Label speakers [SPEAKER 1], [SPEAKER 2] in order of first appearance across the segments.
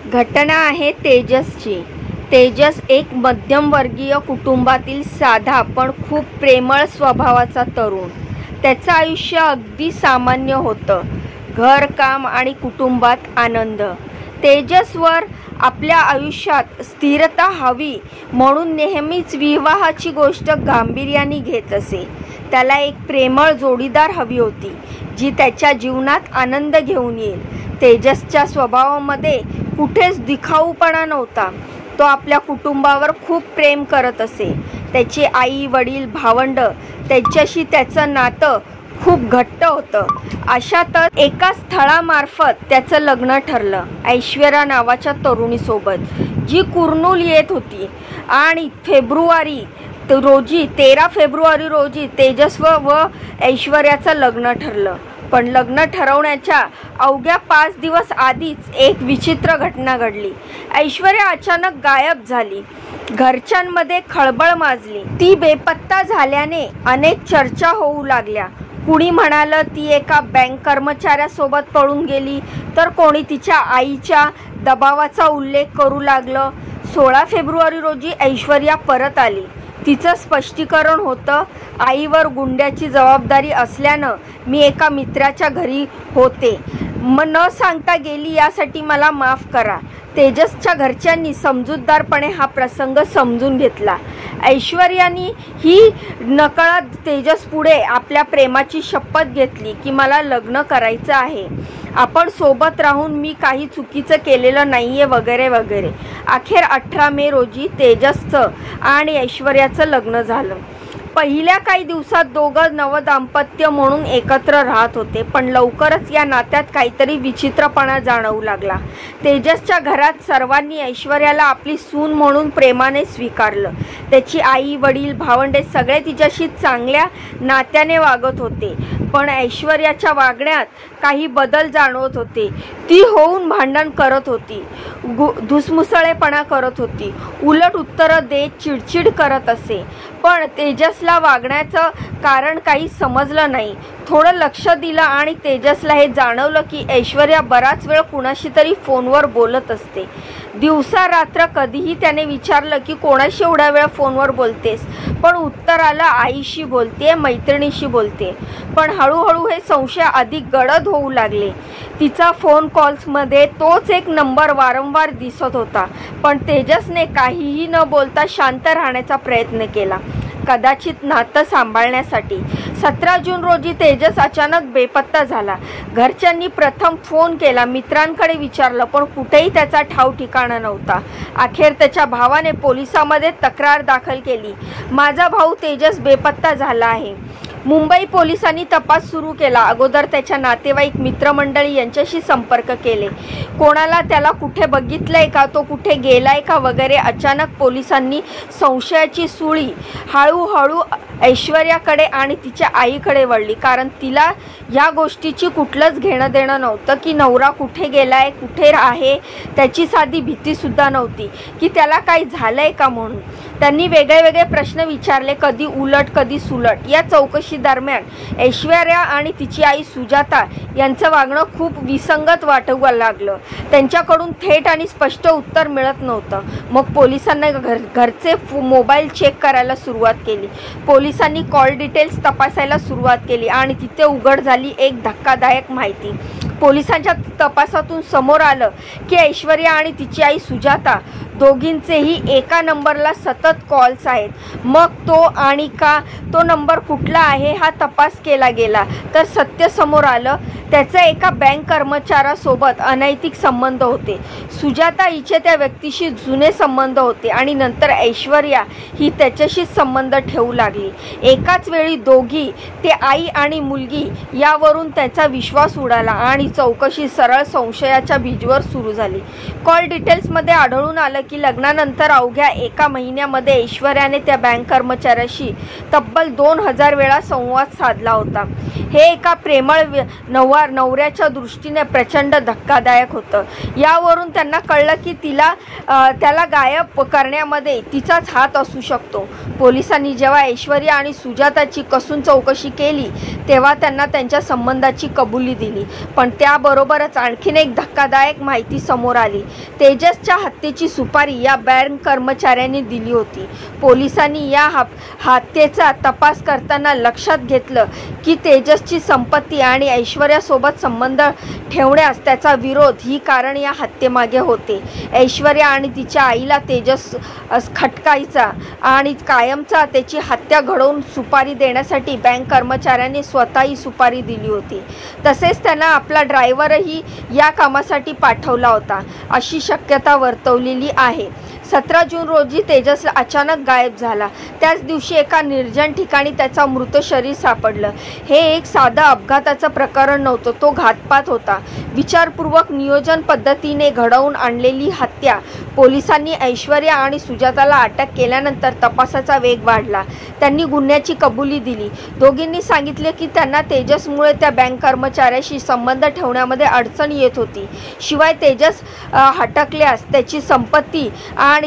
[SPEAKER 1] घटना आहे तेजसची। तेजस एक मध्यमवर्गीय कुटुंबातील साधा पण खूप प्रेमळ स्वभावाचा तरुण। त्याचं आयुष्य अगदी सामान्य होतं। घर, काम आणि कुटुंबात आनंद। तेजसवर आपल्या आयुष्यात स्थिरता हवी म्हणून नेहमीच विवाहाची गोष्ट गांभीर्याने घेत असे। त्याला एक प्रेमळ जोडीदार हवी होती जी त्याच्या जीवनात आनंद घेऊन येईल। तेजसच्या स्वभावामध्ये कुठेच दिखाऊपणा नव्हता। तो आपल्या कुटुंबावर खूप प्रेम करत असे। त्याचे आई, वडील, भावंड त्यांच्याशी त्याचं नातं खूप घट्ट होतं। अशातच एका स्थळामार्फत त्याचं लग्न ठरलं ऐश्वर्या नावाच्या तरुणीसोबत, जी कुर्नूल येत होती। आणि 13 फेब्रुवारी रोजी तेजस व ऐश्वर्याचं लग्न ठरलं। पण लग्न ठरवण्याच्या अवघ्या 5 दिवस आधीच एक विचित्र घटना घडली। ऐश्वर्या अचानक गायब झाली। घरच्यांमध्ये खळबळ माजली। ती बेपत्ता झाल्याने अनेक चर्चा होऊ लागल्या। कुणी म्हणालं ती एका बँक कर्मचाऱ्यासोबत पळून गेली, तर कोणी तिच्या आईच्या दबावाचा उल्लेख करू लागलं। 16 फेब्रुवारी रोजी ऐश्वर्या परत आली। तिचं स्पष्टीकरण होतं, आईवर गुंड्याची जबाबदारी असल्यानं मी एका मित्राच्या घरी होते, न सांगता गेली, यासाठी मला माफ करा। तेजसच्या घरच्यांनी समजूतदारपणे हा प्रसंग समजून घेतला। ऐश्वर्यानी ही नकळत तेजस पुढे आपल्या प्रेमाची शपथ घेतली की मला लग्न करायचं आहे, आपण सोबत राहून मी काही चुकीचं केलेलं नाहीये वगैरे वगैरे। अखेर 18 मे रोजी तेजसचं आणि ऐश्वर्याचं लग्न झालं। पहिल्या काही दिवसात दोघं नवदाम्पत्य म्हणून एकत्र राहत होते, पण लवकरच या नात्यात काहीतरी विचित्रपणा जाणवू लागला। तेजसच्या घरात सर्वांनी ऐश्वर्याला आपली सून म्हणून प्रेमाने स्वीकारलं। त्याची आई, वडील, भावंडे सगळे तिच्याशी चांगल्या नात्याने वागत होते, पण ऐश्वर्याच्या वागण्यात काही बदल जाणवत होते। ती होऊन भांडण करत होती, धुसमुसळेपणा करत होती, उलट उत्तरं देत चिडचिड करत असे। पण तेजसला वागण्याचं कारण काही समजलं नाही। थोडं लक्ष दिलं आणि तेजसला हे जाणवलं की ऐश्वर्या बराच वेळ कुणाशी तरी फोनवर बोलत असते। दिवसा रात्र कधीही त्याने विचारलं की कोणाशी एवढा वेळ फोनवर बोलतेस, पण उत्तर आलं आईशी बोलते, मैत्रिणीशी बोलते। पण हळूहळू हे संशय अधिक गडद होऊ लागले। तिचा फोन कॉल्समध्ये तोच एक नंबर वारंवार दिसत होता, पण तेजसने काहीही न बोलता शांत राहण्याचा प्रयत्न केला, कदाचित नातं सांभाळण्यासाठी। 17 जून रोजी तेजस अचानक बेपत्ता झाला। घरच्यांनी प्रथम फोन केला, मित्रांकडे विचारलं, पण कुठेही त्याचा ठाव ठिकाणा नव्हता। अखेर त्याच्या भावाने पोलिसांमध्ये तक्रार दाखल केली, माझा भाऊ तेजस बेपत्ता झाला आहे। मुंबई पोलिसांनी तपास सुरू केला। अगोदर त्याच्या नातेवाईक, मित्रमंडळी यांच्याशी संपर्क केले, कोणाला त्याला कुठे बघितलंय का, तो कुठे गेलाय का वगैरे। अचानक पोलिसांनी संशयाची सुळी हळूहळू ऐश्वर्याकडे आणि तिच्या आईकडे वळली, कारण तिला या गोष्टीची कुठलंच घेणं देणं नव्हतं की नवरा कुठे गेलाय, कुठे आहे। त्याची साधी भीतीसुद्धा नव्हती की त्याला काही झालंय का म्हणून। त्यांनी वेगळे प्रश्न विचारले, कधी उलट कधी सुलट। या चौकशी दरम्यान ऐश्वर्या आणि तिची आई सुजाता यांचं वागणं खूप विसंगत वाटू लागलं। त्यांच्याकडून थेट आणि स्पष्ट उत्तर मिळत नव्हतं। मग पोलिसांना घरचे मोबाईल चेक करायला सुरुवात केली। पोलिसांनी कॉल डिटेल्स तपासायला सुरुवात केली आणि तिथे उघड झाली एक धक्कादायक माहिती। पोलिसांच्या तपासातून समोर आलं की ऐश्वर्या आणि तिची आई सुजाता दोघींचेही एका नंबरला सतत कॉल्स आहेत। मग तो नंबर कुठला आहे हा तपास केला गेला, तर सत्य समोर आलं, त्याचे एका बँक कर्मचाऱ्यासोबत अनैतिक संबंध होते। सुजाता हिचे त्या व्यक्तीशी जुने संबंध होते आणि नंतर ऐश्वर्या ही त्याच्याशी संबंध ठेवू लागली। एकाच वेळी दोघी, ते आई आणि मुलगी, यावरून त्याचा विश्वास उडाला आणि चौकशी सरळ संशयाच्या बीजवर सुरू झाली। कॉल डिटेल्समध्ये आढळून आलं की लग्नानंतर अवघ्या एका महिन्यामध्ये ऐश्वर्याने त्या बँक कर्मचाऱ्याशी तब्बल 2000 वेळा संवाद साधला होता। हे एका प्रेमळ नवऱ्याच्या दृष्टीने प्रचंड धक्कादायक होतं। यावरून त्यांना कळलं की त्याला गायब करण्यामध्ये तिचाच हात असू शकतो। पोलिसांनी जेव्हा ऐश्वर्या आणि सुजाताची कसून चौकशी केली तेव्हा त्यांना त्यांच्या संबंधाची कबुली दिली, पण त्याबरोबरच आणखीन एक धक्कादायक माहिती समोर आली। तेजसच्या हत्येची सुपारी या बँक कर्मचाऱ्यांनी दिली होती। पोलिसांनी या हत्येचा तपास करताना लक्षात घेतलं की तेजसची संपत्ती आणि ऐश्वर्यासोबत संबंध ठेवण्यास त्याचा विरोध ही कारण या हत्येमागे होते। ऐश्वर्या आणि तिच्या आईला तेजस खटकायचा आणि कायमचा त्याची हत्या घडवून सुपारी देण्यासाठी बँक कर्मचाऱ्यांनी स्वतःही सुपारी दिली होती। तसेच त्यांना आपला ड्रायव्हरही या कामासाठी पाठवला होता अशी शक्यता वर्तवलेली आहे। 17 जून रोजी तेजस अचानक गायब झाला। त्याच दिवशी एका निर्जन ठिकाणी त्याचा मृत शरीर सापडलं। हे एक साधं अपघाताचं प्रकरण नव्हतं, तो घातपात होता। विचारपूर्वक नियोजन पद्धतीने घडवून आणलेली हत्या। पोलिसांनी ऐश्वर्या आणि सुजाताला अटक केल्यानंतर तपासाचा वेग वाढला। त्यांनी गुन्ह्याची कबुली दिली। दोघींनी सांगितले की त्यांना तेजसमुळे त्या बँक कर्मचाऱ्याशी संबंध ठेवण्यामध्ये अडचण येत होती। शिवाय तेजस हटकल्यास त्याची संपत्ती आणि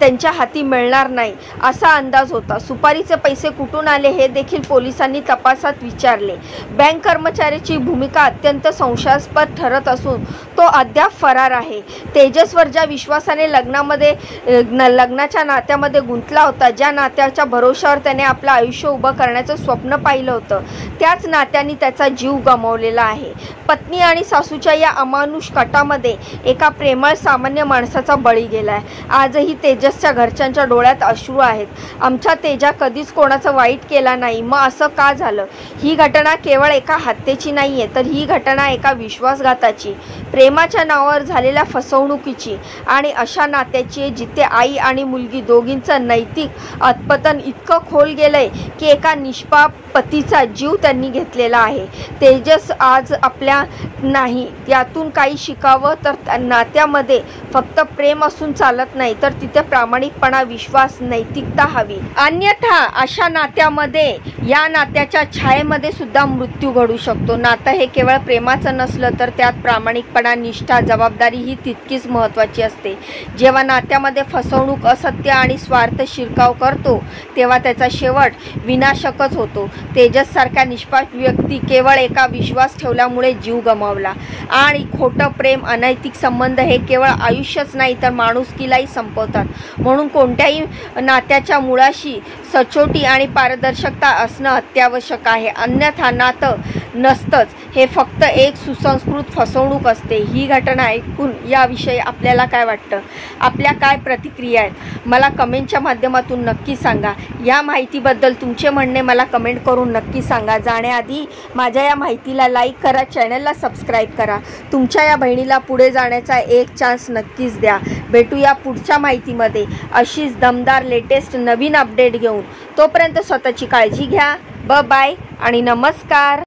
[SPEAKER 1] त्यांच्या हाती मिळणार नाही असा अंदाज होता। सुपारीचे पैसे कुठून आले हे देखील पोलिसांनी तपासात विचारले। बँक कर्मचाऱ्याची भूमिका अत्यंत संशयास्पद ठरत असून तो अद्याप फरार आहे। तेजसवर ज्या विश्वासाने लग्नाच्या नात्यामध्ये गुंतला होता, ज्या नात्याच्या भरोशावर त्याने आपलं आयुष्य उभं करण्याचं स्वप्न पाहिलं होतं, त्याच नात्याने त्याचा जीव गमावलेला आहे। पत्नी आणि सासूच्या या अमानुष कटामध्ये एका प्रेमळ सामान्य माणसाचा बळी गेलाय। आजही तेजसच्या घरच्यांच्या डोळ्यात अश्रू आहेत। आमच्या तेजा कधीच कोणाचं वाईट केला नाही, मग असं का झालं? ही घटना केवळ एका हत्येची नाहीये, तर ही घटना एका विश्वासघाताची, प्रेमाच्या नावावर झालेल्या फसवणुकीची आणि अशा नात्याची आहे जिथे आई आणि मुलगी दोघींचं नैतिक अधपतन इतकं खोल गेलंय की एका निष्पाप पतीचा जीव त्यांनी घेतलेला आहे। तेजस आज आपल्या नाही, यातून काही शिकावं तर नात्यामध्ये फक्त प्रेम असून चालत नाही, तर तिथे प्रामाणिकपणा, विश्वास, नैतिकता हवी। अन्यथा अशा नात्यामध्ये, या नात्याच्या छायेमध्ये सुद्धा मृत्यू घडू शकतो। नातं हे केवळ प्रेमाचं नसलं तर त्यात प्रामाणिकपणा, निष्ठा, जबाबदारी ही तितकीच महत्त्वाची असते। जेव्हा नात्यामध्ये फसवणूक, असत्य आणि स्वार्थ शिरकाव करतो तेव्हा त्याचा शेवट विनाशकच होतो। तेजस सारख्या निष्पाप व्यक्ती केवळ एका विश्वास ठेवल्यामुळे जीव गमावला आणि खोटं प्रेम, अनैतिक संबंध हे केवळ आयुष्यच नाही तर माणुसकीलाही संपवतात। म्हणून कोणत्याही नात्याच्या मुळाशी सचोटी आणि पारदर्शकता असणं अत्यावश्यक आहे, अन्यथा नातं नसतंच, हे फक्त एक सुसंस्कृत फसवणूक असते। ही घटना ऐकून याविषयी आपल्याला काय वाटतं? आपल्या काय प्रतिक्रिया आहेत? मला कमेंटच्या माध्यमातून नक्की सांगा। या माहितीबद्दल तुमचे म्हणणे मला कमेंट करून नक्की सांगा। जाण्याआधी माझ्या या माहितीला लाईक करा, चॅनलला सबस्क्राईब करा। तुमच्या या बहिणीला पुढे जाण्याचा एक चान्स नक्कीच द्या। भेटूया पुढच्या माहितीमध्ये अशीच दमदार लेटेस्ट नवीन अपडेट घेऊन। तोपर्यंत स्वतःची काळजी घ्या। बाय आणि नमस्कार।